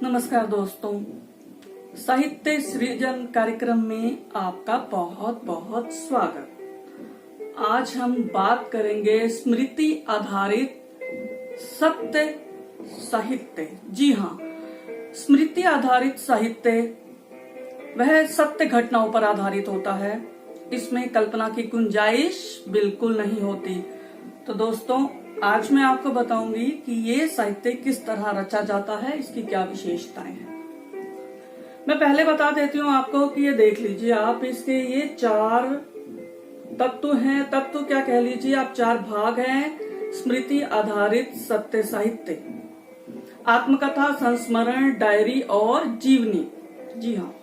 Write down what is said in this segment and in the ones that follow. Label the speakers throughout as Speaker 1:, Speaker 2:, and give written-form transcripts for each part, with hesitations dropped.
Speaker 1: नमस्कार दोस्तों, साहित्य सृजन कार्यक्रम में आपका बहुत बहुत स्वागत। आज हम बात करेंगे स्मृति आधारित सत्य साहित्य। जी हाँ, स्मृति आधारित साहित्य वह सत्य घटनाओं पर आधारित होता है। इसमें कल्पना की गुंजाइश बिल्कुल नहीं होती। तो दोस्तों, आज मैं आपको बताऊंगी कि ये साहित्य किस तरह रचा जाता है, इसकी क्या विशेषताएं हैं। मैं पहले बता देती हूँ आपको कि ये देख लीजिए आप, इसके ये 4 तत्व हैं। तत्व क्या कह लीजिए आप, 4 भाग हैं स्मृति आधारित सत्य साहित्य: आत्मकथा, संस्मरण, डायरी और जीवनी। जी हाँ,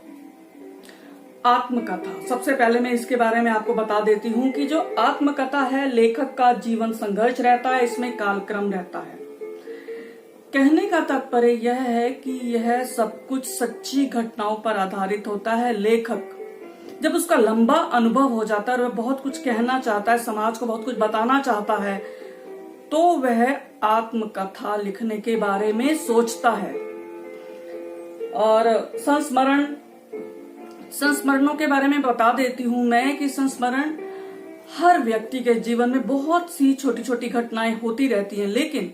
Speaker 1: आत्मकथा। सबसे पहले मैं इसके बारे में आपको बता देती हूँ कि जो आत्मकथा है, लेखक का जीवन संघर्ष रहता है, इसमें कालक्रम रहता है। कहने का तात्पर्य यह है कि यह सब कुछ सच्ची घटनाओं पर आधारित होता है। लेखक जब उसका लंबा अनुभव हो जाता है और वह बहुत कुछ कहना चाहता है, समाज को बहुत कुछ बताना चाहता है, तो वह आत्मकथा लिखने के बारे में सोचता है। और संस्मरणों के बारे में बता देती हूँ मैं कि संस्मरण हर व्यक्ति के जीवन में बहुत सी छोटी छोटी घटनाएं होती रहती हैं, लेकिन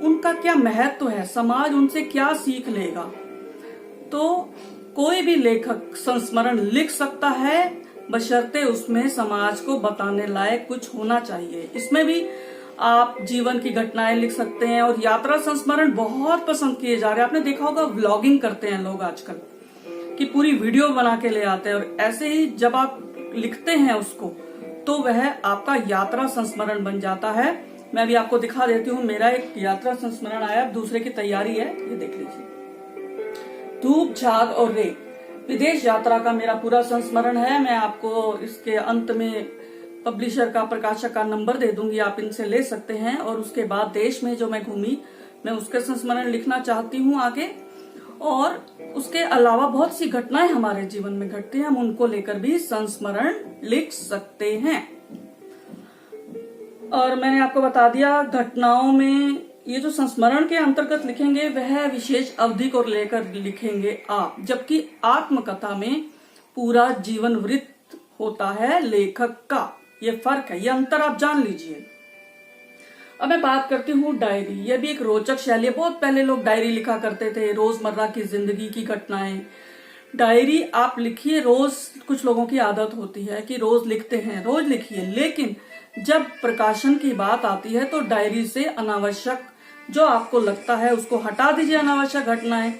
Speaker 1: उनका क्या महत्व है, समाज उनसे क्या सीख लेगा। तो कोई भी लेखक संस्मरण लिख सकता है, बशर्ते उसमें समाज को बताने लायक कुछ होना चाहिए। इसमें भी आप जीवन की घटनाएं लिख सकते हैं। और यात्रा संस्मरण बहुत पसंद किए जा रहे हैं। आपने देखा होगा, व्लॉगिंग करते हैं लोग आजकल कि पूरी वीडियो बना के ले आते हैं, और ऐसे ही जब आप लिखते हैं उसको, तो वह आपका यात्रा संस्मरण बन जाता है। मैं भी आपको दिखा देती हूँ, मेरा एक यात्रा संस्मरण आया, दूसरे की तैयारी है, ये देख लीजिए। धूप, झाग और रेत, विदेश यात्रा का मेरा पूरा संस्मरण है। मैं आपको इसके अंत में पब्लिशर का, प्रकाशक का नंबर दे दूंगी, आप इनसे ले सकते हैं। और उसके बाद देश में जो मैं घूमी, मैं उसके संस्मरण लिखना चाहती हूँ आगे। और उसके अलावा बहुत सी घटनाएं हमारे जीवन में घटती हैं, हम उनको लेकर भी संस्मरण लिख सकते हैं। और मैंने आपको बता दिया, घटनाओं में ये जो संस्मरण के अंतर्गत लिखेंगे वह विशेष अवधि को लेकर लिखेंगे आप, जबकि आत्मकथा में पूरा जीवन वृत्त होता है लेखक का। ये फर्क है, ये अंतर आप जान लीजिए। अब मैं बात करती हूँ डायरी। यह भी एक रोचक शैली है। बहुत पहले लोग डायरी लिखा करते थे, रोजमर्रा की जिंदगी की घटनाएं। डायरी आप लिखिए, रोज कुछ लोगों की आदत होती है कि रोज लिखते हैं, रोज लिखिए। लेकिन जब प्रकाशन की बात आती है तो डायरी से अनावश्यक जो आपको लगता है उसको हटा दीजिए। अनावश्यक घटनाएं,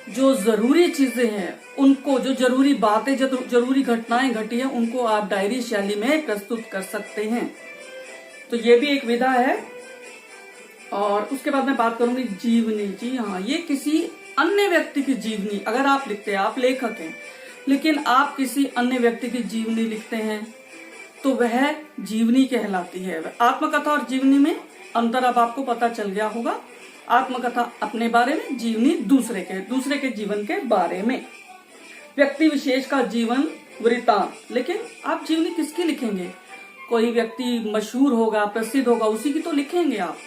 Speaker 1: जो जरूरी चीजें हैं उनको, जो जरूरी बातें, जो जरूरी घटनाएं घटी है, उनको आप डायरी शैली में प्रस्तुत कर सकते हैं। तो ये भी एक विधा है। और उसके बाद मैं बात करूंगी जीवनी। जी हाँ, ये किसी अन्य व्यक्ति की जीवनी। अगर आप लिखते हैं, आप लेखक हैं, लेकिन आप किसी अन्य व्यक्ति की जीवनी लिखते हैं, तो वह जीवनी कहलाती है। आत्मकथा और जीवनी में अंतर अब आपको पता चल गया होगा। आत्मकथा अपने बारे में, जीवनी दूसरे के जीवन के बारे में, व्यक्ति विशेष का जीवन वृत्तांत। लेकिन आप जीवनी किसकी लिखेंगे? कोई व्यक्ति मशहूर होगा, प्रसिद्ध होगा, उसी की तो लिखेंगे आप।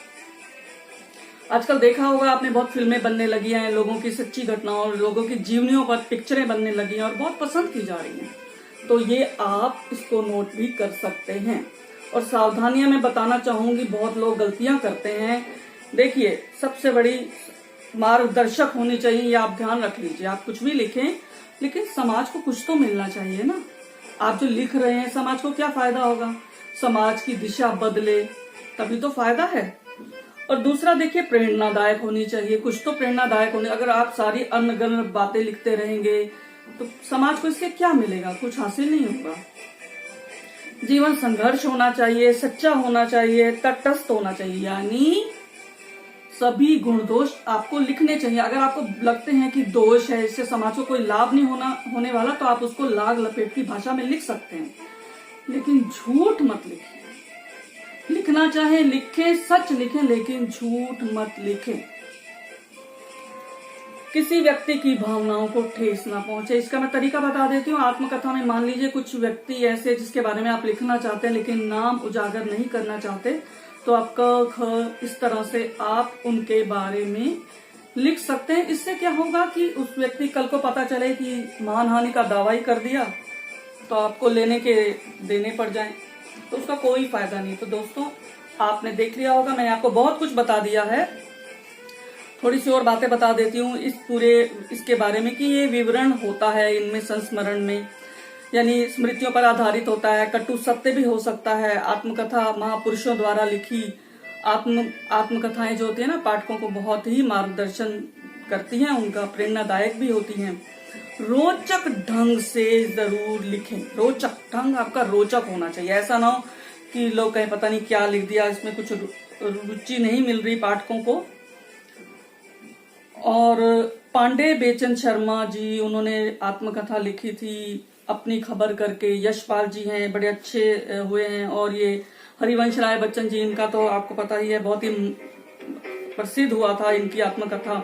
Speaker 1: आजकल देखा होगा आपने, बहुत फिल्में बनने लगी हैं, लोगों की सच्ची घटनाओं, लोगों की जीवनियों पर पिक्चरें बनने लगी हैं और बहुत पसंद की जा रही हैं। तो ये आप इसको नोट भी कर सकते हैं। और सावधानियां मैं बताना चाहूंगी, बहुत लोग गलतियां करते हैं। देखिए, सबसे बड़ी मार्गदर्शक होनी चाहिए, ये आप ध्यान रख लीजिए। आप कुछ भी लिखें, लेकिन समाज को कुछ तो मिलना चाहिए ना। आप जो लिख रहे हैं, समाज को क्या फायदा होगा? समाज की दिशा बदले तभी तो फायदा है। और दूसरा देखिए, प्रेरणादायक होनी चाहिए, कुछ तो प्रेरणादायक होने। अगर आप सारी अनगढ़ बातें लिखते रहेंगे तो समाज को इससे क्या मिलेगा? कुछ हासिल नहीं होगा। जीवन संघर्ष होना चाहिए, सच्चा होना चाहिए, तटस्थ होना चाहिए, यानी सभी गुण दोष आपको लिखने चाहिए। अगर आपको लगते हैं कि दोष है, इससे समाज को कोई लाभ नहीं होने वाला, तो आप उसको लाग लपेट की भाषा में लिख सकते हैं, लेकिन झूठ मत लिखें। लिखना चाहे लिखें, सच लिखें, लेकिन झूठ मत लिखें। किसी व्यक्ति की भावनाओं को ठेस ना पहुंचे, इसका मैं तरीका बता देती हूँ। आत्मकथा में मान लीजिए कुछ व्यक्ति ऐसे जिसके बारे में आप लिखना चाहते हैं, लेकिन नाम उजागर नहीं करना चाहते, तो आप क ख इस तरह से आप उनके बारे में लिख सकते हैं। इससे क्या होगा कि उस व्यक्ति कल को पता चले कि मानहानि का दावा ही कर दिया तो आपको लेने के देने पड़ जाए, तो उसका कोई फायदा नहीं। तो दोस्तों, आपने देख लिया होगा, मैंने आपको बहुत कुछ बता दिया है। थोड़ी सी और बातें बता देती हूँ इसके बारे में कि ये विवरण होता है इनमें संस्मरण में, यानी स्मृतियों पर आधारित होता है, कटु सत्य भी हो सकता है। आत्मकथा महापुरुषों द्वारा लिखी आत्मकथाएं जो होती है ना, पाठकों को बहुत ही मार्गदर्शन करती हैं, उनका प्रेरणादायक भी होती हैं। रोचक ढंग से जरूर लिखें। रोचक ढंग आपका रोचक होना चाहिए, ऐसा ना हो कि लोग कहें पता नहीं क्या लिख दिया, इसमें कुछ रुचि नहीं मिल रही पाठकों को। और पांडे बेचन शर्मा जी, उन्होंने आत्मकथा लिखी थी अपनी खबर करके। यशपाल जी हैं, बड़े अच्छे हुए हैं। और ये हरिवंश राय बच्चन जी, इनका तो आपको पता ही है, बहुत ही प्रसिद्ध हुआ था इनकी आत्मकथा,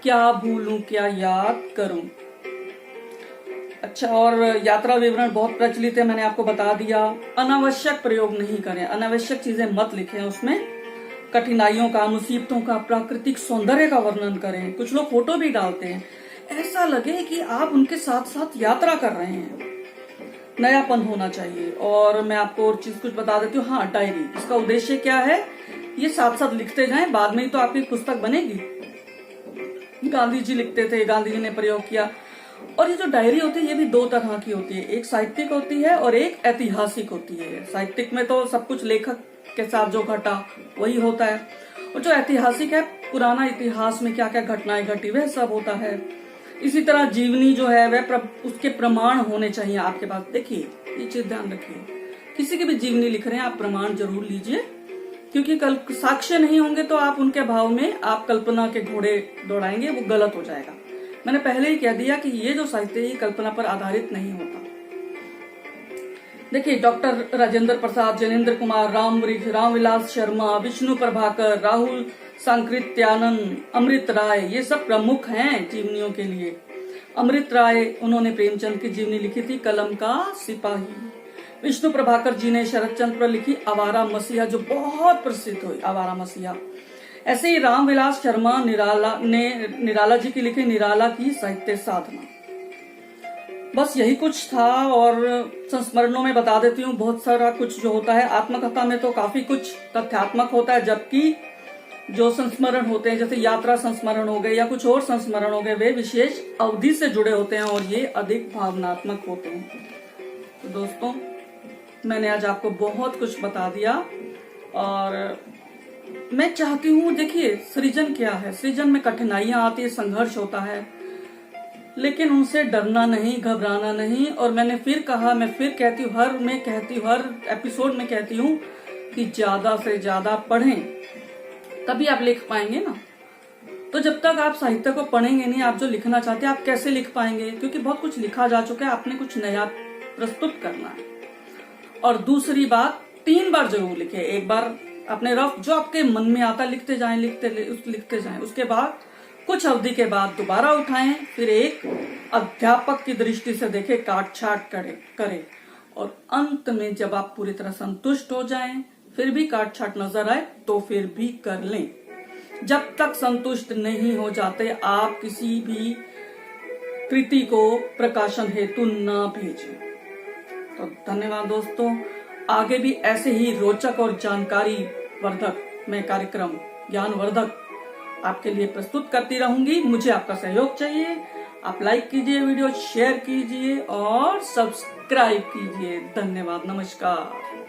Speaker 1: क्या भूलूं क्या याद करूं। अच्छा, और यात्रा विवरण बहुत प्रचलित है, मैंने आपको बता दिया। अनावश्यक प्रयोग नहीं करें, अनावश्यक चीजें मत लिखें उसमें। कठिनाइयों का, मुसीबतों का, प्राकृतिक सौंदर्य का वर्णन करें। कुछ लोग फोटो भी डालते हैं, ऐसा लगे कि आप उनके साथ साथ यात्रा कर रहे हैं। नयापन होना चाहिए। और मैं आपको और चीज कुछ बता देती हूँ। हाँ, डायरी, इसका उद्देश्य क्या है, ये साथ साथ लिखते जाएं, बाद में ही तो आपकी पुस्तक बनेगी। गांधी जी लिखते थे, गांधी जी ने प्रयोग किया। और ये जो डायरी होती है, ये भी दो तरह की होती है, एक साहित्यिक होती है और एक ऐतिहासिक होती है। साहित्यिक में तो सब कुछ लेखक के साथ जो घटा वही होता है, और जो ऐतिहासिक है, पुराना इतिहास में क्या क्या घटनाएं घटी वह सब होता है। इसी तरह जीवनी जो है वह उसके प्रमाण होने चाहिए आपके पास। देखिए, ये चीज ध्यान रखिए, किसी की भी जीवनी लिख रहे हैं आप प्रमाण जरूर लीजिए, क्योंकि कल साक्ष्य नहीं होंगे तो आप उनके भाव में आप कल्पना के घोड़े दौड़ाएंगे, वो गलत हो जाएगा। मैंने पहले ही कह दिया कि ये जो साहित्य है कल्पना पर आधारित नहीं होता। देखिए, डॉक्टर राजेंद्र प्रसाद, जैनेन्द्र कुमार, रामवृक्ष, रामविलास शर्मा, विष्णु प्रभाकर, राहुल सांकृत्यानंद, अमृत राय, ये सब प्रमुख हैं जीवनियों के लिए। अमृत राय, उन्होंने प्रेमचंद की जीवनी लिखी थी, कलम का सिपाही। विष्णु प्रभाकर जी ने शरद चंद्र पर लिखी आवारा मसीहा, जो बहुत प्रसिद्ध हुई, आवारा मसीहा। ऐसे ही रामविलास शर्मा निराला जी की लिखी निराला की साहित्य साधना। बस यही कुछ था। और संस्मरणों में बता देती हूँ, बहुत सारा कुछ जो होता है। आत्मकथा में तो काफी कुछ तथ्यात्मक होता है, जबकि जो संस्मरण होते हैं, जैसे यात्रा संस्मरण हो गए या कुछ और संस्मरण हो गए, वे विशेष अवधि से जुड़े होते हैं और ये अधिक भावनात्मक होते हैं। तो दोस्तों, मैंने आज आपको बहुत कुछ बता दिया। और मैं चाहती हूँ, देखिए, सृजन क्या है, सृजन में कठिनाइयां आती है, संघर्ष होता है, लेकिन उनसे डरना नहीं, घबराना नहीं। और मैंने फिर कहा, मैं फिर कहती हूँ, हर एपिसोड में कहती हूँ कि ज्यादा से ज्यादा पढ़ें, तभी आप लिख पाएंगे ना। तो जब तक आप साहित्य को पढ़ेंगे नहीं, आप जो लिखना चाहते हैं, आप कैसे लिख पाएंगे, क्योंकि बहुत कुछ लिखा जा चुका है, आपने कुछ नया प्रस्तुत करना है। और दूसरी बात, 3 बार जरूर लिखें। एक बार अपने रफ जो आपके मन में आता लिखते जाएं। उसके बाद कुछ अवधि के बाद दोबारा उठाएं, फिर एक अध्यापक की दृष्टि से देखें, काट छाट करें। और अंत में जब आप पूरी तरह संतुष्ट हो जाएं, फिर भी काट छाट नजर आए तो फिर भी कर लें। जब तक संतुष्ट नहीं हो जाते, आप किसी भी कृति को प्रकाशन हेतु न भेजें। तो धन्यवाद दोस्तों। आगे भी ऐसे ही रोचक और जानकारी वर्धक मैं कार्यक्रम ज्ञानवर्धक आपके लिए प्रस्तुत करती रहूंगी। मुझे आपका सहयोग चाहिए। आप लाइक कीजिए, वीडियो शेयर कीजिए और सब्सक्राइब कीजिए। धन्यवाद, नमस्कार।